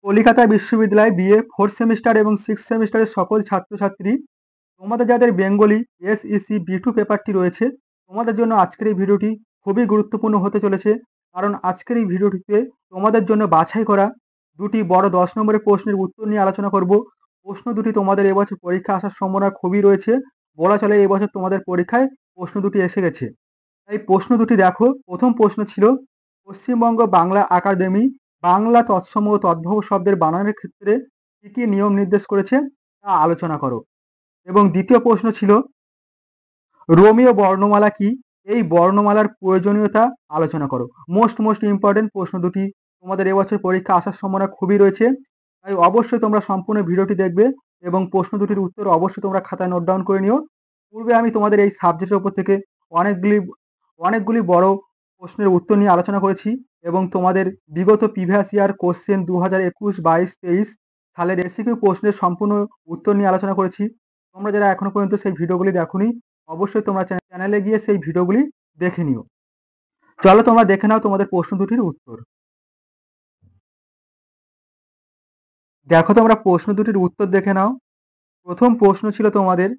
কলিকাতা বিশ্ববিদ্যালয় BA 4th semester এবং 6th সেমিস্টারের সকল ছাত্রছাত্রী, তোমাদের যাদের বেঙ্গলি এসইসি বি2 পেপারটি রয়েছে, তোমাদের জন্য আজকের এই ভিডিওটি খুবই গুরুত্বপূর্ণ হতে চলেছে। কারণ আজকের এই ভিডিওটিতে তোমাদের জন্য বাছাই করা দুটি বড় 10 নম্বরের প্রশ্নের উত্তর নিয়ে আলোচনা করব। প্রশ্ন দুটি তোমাদের এবছর পরীক্ষা আসার সম্ভাবনা খুবই রয়েছে। বলা চলে এবছর তোমাদের পরীক্ষায় প্রশ্ন দুটি এসে গেছে। এই প্রশ্ন দুটি দেখো। প্রথম প্রশ্ন ছিল, পশ্চিমবঙ্গ বাংলা একাডেমি বাংলা তৎসম ও তদ্ভব শব্দের বানানের ক্ষেত্রে কি কি নিয়ম নির্দেশ করেছে তা আলোচনা করো। এবং দ্বিতীয় প্রশ্ন ছিল, রোমীয় বর্ণমালা কি, এই বর্ণমালার প্রয়োজনীয়তা আলোচনা করো। মোস্ট ইম্পর্টেন্ট প্রশ্ন দুটি, তোমাদের এবছর পরীক্ষা আসার সম্ভাবনা খুবই রয়েছে। তাই অবশ্যই তোমরা সম্পূর্ণ ভিডিওটি দেখবে এবং প্রশ্ন দুটির উত্তর অবশ্যই তোমরা খাতায় নোট ডাউন করে নিও। পূর্বে আমি তোমাদের এই সাবজেক্টের উপর থেকে অনেকগুলি বড় প্রশ্নের উত্তর নিয়ে আলোচনা করেছি এবং তোমাদের বিগত প্রিভিয়াস ইয়ার কোশ্চেন 2021, 22, 23 সালের এসিকিউ প্রশ্নের সম্পূর্ণ উত্তর নিয়ে আলোচনা করেছি। তোমরা যারা এখনো পর্যন্ত সেই ভিডিওগুলি দেখোনি, অবশ্যই তোমরা চ্যানেলে গিয়ে সেই ভিডিওগুলি দেখে নিও। চলো তোমরা দেখে নাও তোমাদের প্রশ্ন দুটির উত্তর। দেখো তোমরা প্রশ্ন দুটির উত্তর দেখে নাও। প্রথম প্রশ্ন ছিল তোমাদের,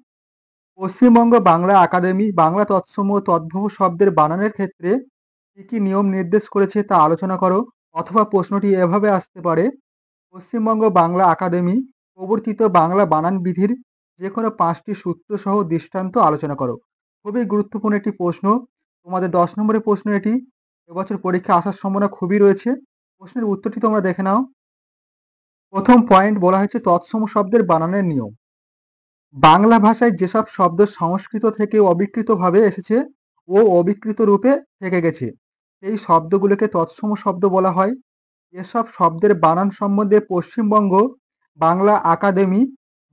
পশ্চিমবঙ্গ বাংলা একাডেমি বাংলা তৎসম ও তদ্ভব শব্দের বানানের ক্ষেত্রে কি কি নিয়ম নির্দেশ করেছে তা আলোচনা করো। অথবা প্রশ্নটি এভাবে আসতে পারে, পশ্চিমবঙ্গ বাংলা একাডেমি প্রবর্তিত বাংলা বানান বিধির যে কোনো 5টি সূত্র সহ দৃষ্টান্ত আলোচনা করো। খুবই গুরুত্বপূর্ণ একটি প্রশ্ন, তোমাদের 10 নম্বরের প্রশ্ন এটি। এবছর পরীক্ষা আসার সম্ভাবনা খুবই রয়েছে। প্রশ্নের উত্তরটি তোমরা দেখে নাও। প্রথম পয়েন্ট বলা হয়েছে তৎসম শব্দের বানানের নিয়ম। বাংলা ভাষায় যেসব শব্দ সংস্কৃত থেকে অবিকৃতভাবে এসেছে ও অবিকৃত রূপে থেকে গেছে, সেই শব্দগুলোকে তৎসম শব্দ বলা হয়। এসব শব্দের বানান সম্বন্ধে পশ্চিমবঙ্গ বাংলা একাডেমি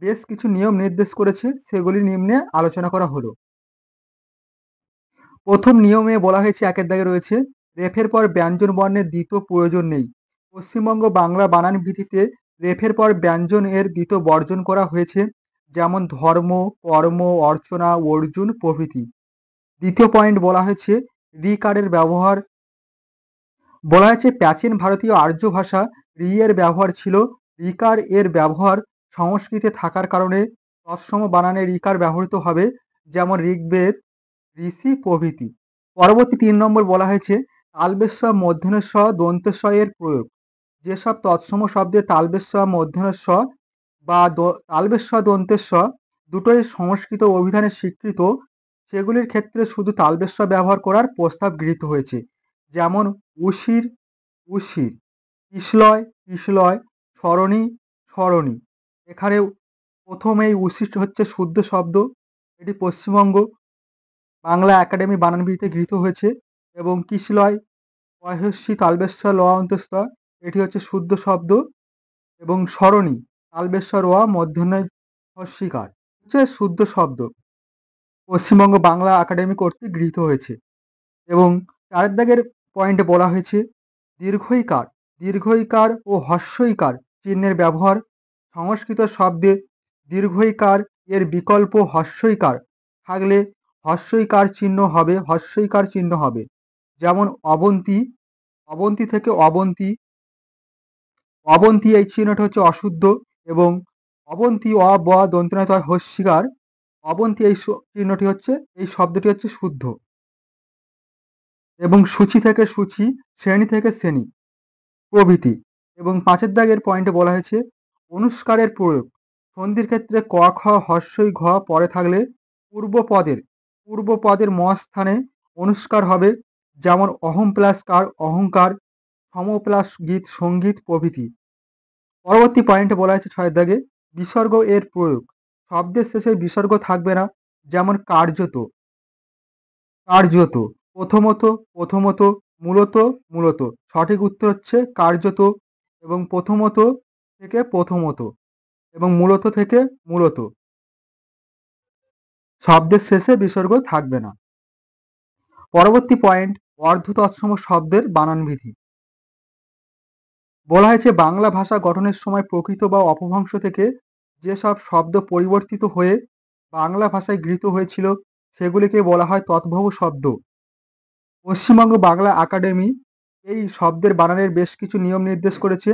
বেশ কিছু নিয়ম নির্দেশ করেছে, সেগুলি নিম্নে আলোচনা করা হলো। প্রথম নিয়মে বলা হয়েছে, একের দাগে রয়েছে, রেফের পর ব্যঞ্জন বর্ণের দ্বিতীয় প্রয়োজন নেই। পশ্চিমবঙ্গ বাংলা বানান বিধিতে রেফের পর ব্যঞ্জন এর দ্বিতীয় বর্জন করা হয়েছে, যেমন ধর্ম, কর্ম, অর্চনা, অর্জুন প্রভৃতি। দ্বিতীয় পয়েন্ট বলা হয়েছে, রিকারের ব্যবহার। বলা হয়েছে প্রাচীন ভারতীয় আর্য ভাষা রি এর ব্যবহার ছিল, রিকার এর ব্যবহার সংস্কৃতে থাকার কারণে তৎসম বানানে রিকার ব্যবহৃত হবে, যেমন ঋগ্বেদ, ঋষি প্রভৃতি। পরবর্তী 3 নম্বর বলা হয়েছে, তালবেশ মূর্ধন্য ষ দন্তেশ এর প্রয়োগ। যেসব তৎসম শব্দে তালবেশ মূর্ধন্য ষ বা তালবেশ দন্তেশ দুটোই সংস্কৃত অভিধানে স্বীকৃত, সেগুলির ক্ষেত্রে শুধু তালবেশ ব্যবহার করার প্রস্তাব গৃহীত হয়েছে, যেমন উশির, উশির, ইশলয়, ইশলয়, সরণি, সরণি। এখানে প্রথম এই উশির হচ্ছে শুদ্ধ শব্দ, এটি পশ্চিমবঙ্গ বাংলা একাডেমি বানানবিধিতে গৃহীত হয়েছে। এবং কিশলয়, অহস্যি তালবেশ ল অন্তস্থ, এটি হচ্ছে শুদ্ধ শব্দ। এবং সরণি, তালবেশ র মূর্ধন্য হস্যিকার, হচ্ছে শুদ্ধ শব্দ, পশ্চিমবঙ্গ বাংলা একাডেমি কর্তৃক গৃহীত হয়েছে। এবং 4 দাগের পয়েন্টে বলা হয়েছে, দীর্ঘইকার, দীর্ঘইকার ও হস্যইকার চিহ্নের ব্যবহার। সংস্কৃত শব্দে দীর্ঘইকার এর বিকল্প হস্যইকার থাকলে হস্যইকার চিহ্ন হবে, হস্যইকার চিহ্ন হবে। যেমন অবন্তী, অবন্তী থেকে অবন্তী, অবন্তী এই চিহ্নটা হচ্ছে অশুদ্ধ। এবং অবন্তী অ ব দন্ত্যনাথ হস্যিকার, অবন্তী এই চিহ্নটি হচ্ছে, এই শব্দটি হচ্ছে শুদ্ধ। এবং সূচি থেকে সূচি, শ্রেণী থেকে শ্রেণী প্রভৃতি। এবং 5 দাগের পয়েন্টে বলা হয়েছে, অনুস্কারের প্রয়োগ। সন্ধির ক্ষেত্রে ক খ হস্যই ঘ পরে থাকলে পূর্বপদের ম স্থানে অনুস্কার হবে, যেমন অহম প্লাস কার অহংকার, সম প্লাস গীত সঙ্গীত প্রভৃতি। পরবর্তী পয়েন্টে বলা হয়েছে 6 দাগে, বিসর্গ এর প্রয়োগ। শব্দের শেষে বিসর্গ থাকবে না, যেমন কার্যত, কার্যত, প্রথমত, প্রথমত, মূলত, মূলত। সঠিক উত্তর হচ্ছে কার্যত। এবং প্রথমত থেকে প্রথমত এবং মূলত থেকে মূলত, শব্দের শেষে বিসর্গ থাকবে না। পরবর্তী পয়েন্ট, অর্ধ তৎসম শব্দের বানান বিধি। বলা হয়েছে, বাংলা ভাষা গঠনের সময় প্রকৃত বা অপভ্রংশ থেকে যেসব শব্দ পরিবর্তিত হয়ে বাংলা ভাষায় গৃহীত হয়েছিল, সেগুলিকে বলা হয় তদ্ভব শব্দ। পশ্চিমবঙ্গ বাংলা একাডেমি এই শব্দের বানানের বেশ কিছু নিয়ম নির্দেশ করেছে,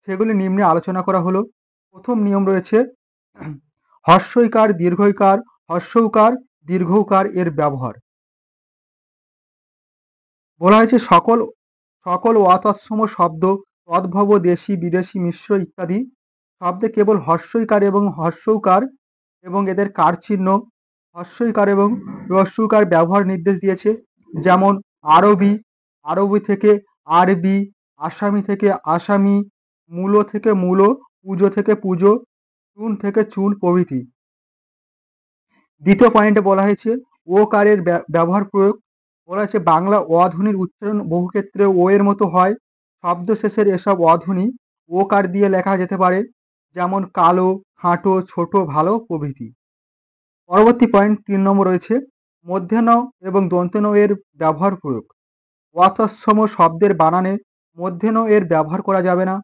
সেগুলি নিম্নে আলোচনা করা হলো। প্রথম নিয়ম রয়েছে হ্রস্বইকার, দীর্ঘইকার, হ্রস্বউকার, দীর্ঘউকার এর ব্যবহার। বলা হয়েছে সকল সকল অতৎসম শব্দ তদ্ভব, দেশি, বিদেশি, মিশ্র ইত্যাদি শব্দে কেবল হ্রস্বইকার এবং হ্রস্বউকার এবং এদের কার চিহ্ন, হ্রস্বইকার এবং হ্রস্বউকার ব্যবহার নির্দেশ দিয়েছে। যেমন আরবি, আরবি থেকে আরবি, আসামি থেকে আসামি, মূলো থেকে মূলো, পুজো থেকে পুজো, চুন থেকে চুন প্রভৃতি। দ্বিতীয় পয়েন্টে বলা হয়েছে ওকারের ব্যবহার প্রয়োগ। বলা হয়েছে বাংলা অধ্বনির উচ্চারণ বহু ক্ষেত্রে ও এর মতো হয়। শব্দ শেষের এসব অধ্বনি ওকার দিয়ে লেখা যেতে পারে, যেমন কালো, হাঁটো, ছোট, ভালো প্রভৃতি। পরবর্তী পয়েন্ট 3 নম্বর রয়েছে মূর্ধন্য এবং দন্ত্য এর ব্যবহার প্রয়োগ। অতৎসম শব্দের বানানে মূর্ধন্য এর ব্যবহার করা যাবে না।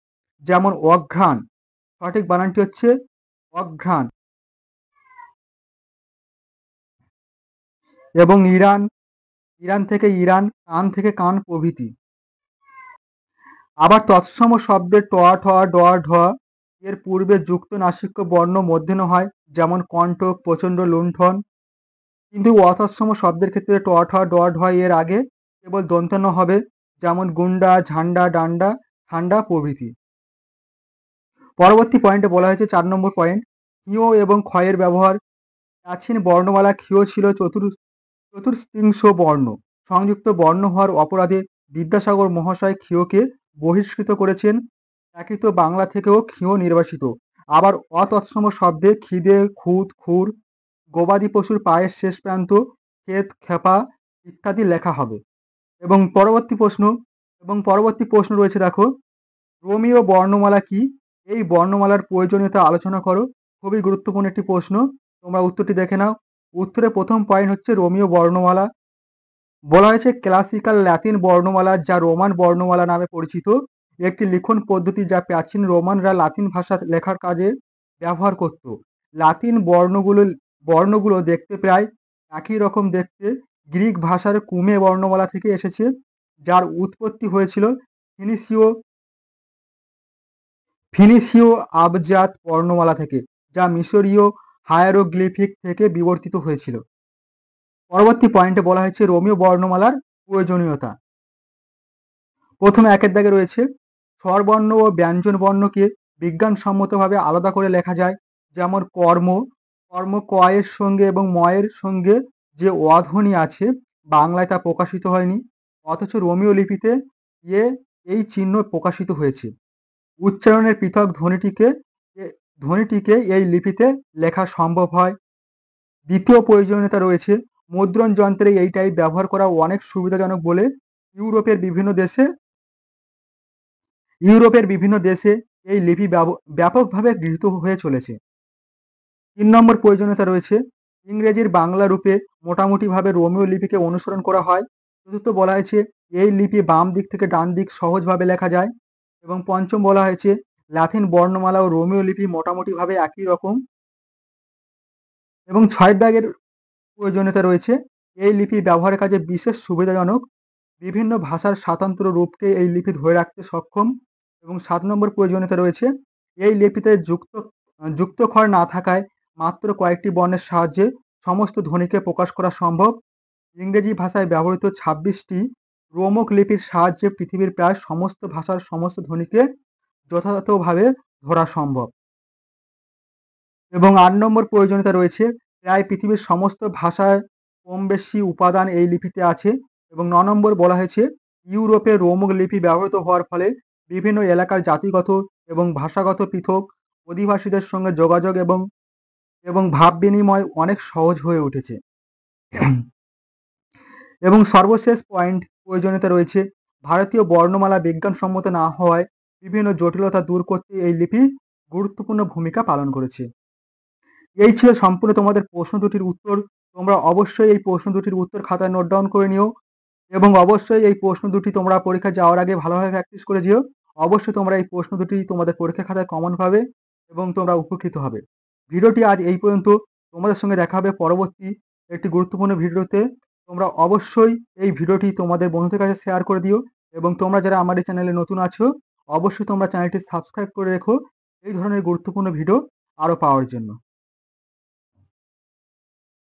যেমন অঘ্রাণ, সঠিক বানানটি হচ্ছে অঘ্রাণ। এবং ইরান, ইরান থেকে ইরান, কান থেকে কান প্রভৃতি। আবার তৎসম শব্দের ট, ঠ, ড, ঢ এর পূর্বে যুক্ত নাসিক্য বর্ণ মূর্ধন্য হয়, যেমন কণ্টক, প্রচণ্ড, লুণ্ঠন। কিন্তু অতৎসম শব্দের ক্ষেত্রে ট, ঠ, ড, ঢ এর আগে কেবল দন্ত্য হবে, যেমন গুন্ডা, ঝান্ডা, ডান্ডা, ঠান্ডা প্রভৃতি। পরবর্তী পয়েন্টে বলা হয়েছে 4 নম্বর পয়েন্ট ক্ষীয় এবং ক্ষয়ের ব্যবহার। প্রাচীন বর্ণমালা ক্ষীয় ছিল চতুর্থিংশ বর্ণ। সংযুক্ত বর্ণ হওয়ার অপরাধে বিদ্যাসাগর মহাশয় ক্ষীয়কে বহিষ্কৃত করেছেন। প্রাকৃত বাংলা থেকেও ক্ষীয় নির্বাসিত। আবার অতৎসম শব্দে খিদে, খুদ, খুর, গবাদি পশুর পায়ের শেষ প্রান্ত, ক্ষেত, খেপা ইত্যাদি লেখা হবে। এবং পরবর্তী প্রশ্ন রয়েছে দেখো, রোমীয় বর্ণমালা কি? এই বর্ণমালার প্রয়োজনীয়তা আলোচনা করো। খুবই গুরুত্বপূর্ণ একটি প্রশ্ন, তোমরা উত্তরটি দেখে নাও। উত্তরে প্রথম পয়েন্ট হচ্ছে রোমীয় বর্ণমালা। বলা হয়েছে ক্লাসিক্যাল ল্যাতিন বর্ণমালা, যা রোমান বর্ণমালা নামে পরিচিত, একটি লিখন পদ্ধতি যা প্রাচীন রোমানরা লাতিন ভাষা লেখার কাজে ব্যবহার করত। লাতিন বর্ণগুলো দেখতে প্রায় একই রকম দেখতে। গ্রিক ভাষার কুমে বর্ণমালা থেকে এসেছে, যার উৎপত্তি হয়েছিল ফিনিশীয় আবজাত বর্ণমালা থেকে, যা মিশরীয় হায়ারোগ্লিফিক থেকে বিবর্তিত হয়েছিল। পরবর্তী পয়েন্টে বলা হয়েছে রোমীয় বর্ণমালার প্রয়োজনীয়তা। প্রথমে 1 দাগে রয়েছে স্বরবর্ণ ও ব্যঞ্জন বর্ণকে বিজ্ঞানসম্মতভাবে আলাদা করে লেখা যায়। যেমন কর্ম, ক এর সঙ্গে এবং ম এর সঙ্গে যে অধ্বনি আছে বাংলায় তা প্রকাশিত হয়নি, অথচ রোমীয় লিপিতে এই চিহ্ন প্রকাশিত হয়েছে। উচ্চারণের পৃথক ধ্বনিটিকে এই লিপিতে লেখা সম্ভব হয়। দ্বিতীয় প্রয়োজনীয়তা রয়েছে মুদ্রণ যন্ত্রে এই টাইপ ব্যবহার করা অনেক সুবিধাজনক বলে ইউরোপের বিভিন্ন দেশে এই লিপি ব্যাপকভাবে গৃহীত হয়ে চলেছে। 3 নম্বর প্রয়োজনীয়তা রয়েছে ইংরেজির বাংলা রূপে মোটামুটিভাবে রোমীয় লিপিকে অনুসরণ করা হয়। চতুর্থ বলা হয়েছে এই লিপি বাম দিক থেকে ডান দিক সহজভাবে লেখা যায়। এবং পঞ্চম বলা হয়েছে লাতিন বর্ণমালা ও রোমীয় লিপি মোটামুটিভাবে একই রকম। এবং 6 দাগের প্রয়োজনীয়তা রয়েছে এই লিপি ব্যবহারের কাজে বিশেষ সুবিধাজনক। বিভিন্ন ভাষার স্বতন্ত্র রূপকে এই লিপি ধরে রাখতে সক্ষম। এবং 7 নম্বর প্রয়োজনীয়তা রয়েছে এই লিপিতে যুক্তক্ষর না থাকায় মাত্র কয়েকটি বর্ণের সাহায্যে সমস্ত ধ্বনিকে প্রকাশ করা সম্ভব। ইংরেজি ভাষায় ব্যবহৃত 26টি রোমক লিপির সাহায্যে পৃথিবীর প্রায় সমস্ত ভাষার সমস্ত ধ্বনিকে যথাযথভাবে ধরা সম্ভব। এবং 8 নম্বর প্রয়োজনীয়তা রয়েছে প্রায় পৃথিবীর সমস্ত ভাষায় কম বেশি উপাদান এই লিপিতে আছে। এবং 9 নম্বর বলা হয়েছে ইউরোপে রোমক লিপি ব্যবহৃত হওয়ার ফলে বিভিন্ন এলাকার জাতিগত এবং ভাষাগত পৃথক অধিবাসীদের সঙ্গে যোগাযোগ এবং ভাব বিনিময় অনেক সহজ হয়ে উঠেছে। এবং সর্বশেষ পয়েন্ট প্রয়োজনীয়তা রয়েছে ভারতীয় বর্ণমালা বিজ্ঞানসম্মত না হওয়ায় বিভিন্ন জটিলতা দূর করতে এই লিপি গুরুত্বপূর্ণ ভূমিকা পালন করেছে। এই ছিল সম্পূর্ণ তোমাদের প্রশ্ন দুটির উত্তর। তোমরা অবশ্যই এই প্রশ্ন দুটির উত্তর খাতায় নোট ডাউন করে নিও এবং অবশ্যই এই প্রশ্ন দুটি তোমরা পরীক্ষা যাওয়ার আগে ভালোভাবে প্র্যাকটিস করে যেও। অবশ্যই তোমরা এই প্রশ্ন দুটি তোমাদের পরীক্ষা খাতায় কমন পাবে এবং তোমরা উপকৃত হবে। ভিডিওটি আজ এই পর্যন্ত। তোমাদের সঙ্গে দেখা হবে পরবর্তী একটি গুরুত্বপূর্ণ ভিডিওতে। তোমরা অবশ্যই এই ভিডিওটি তোমাদের বন্ধুদের কাছে শেয়ার করে দিও এবং তোমরা যারা আমার এই চ্যানেলে নতুন আছো অবশ্যই তোমরা চ্যানেলটি সাবস্ক্রাইব করে রেখো এই ধরনের গুরুত্বপূর্ণ ভিডিও আরও পাওয়ার জন্য।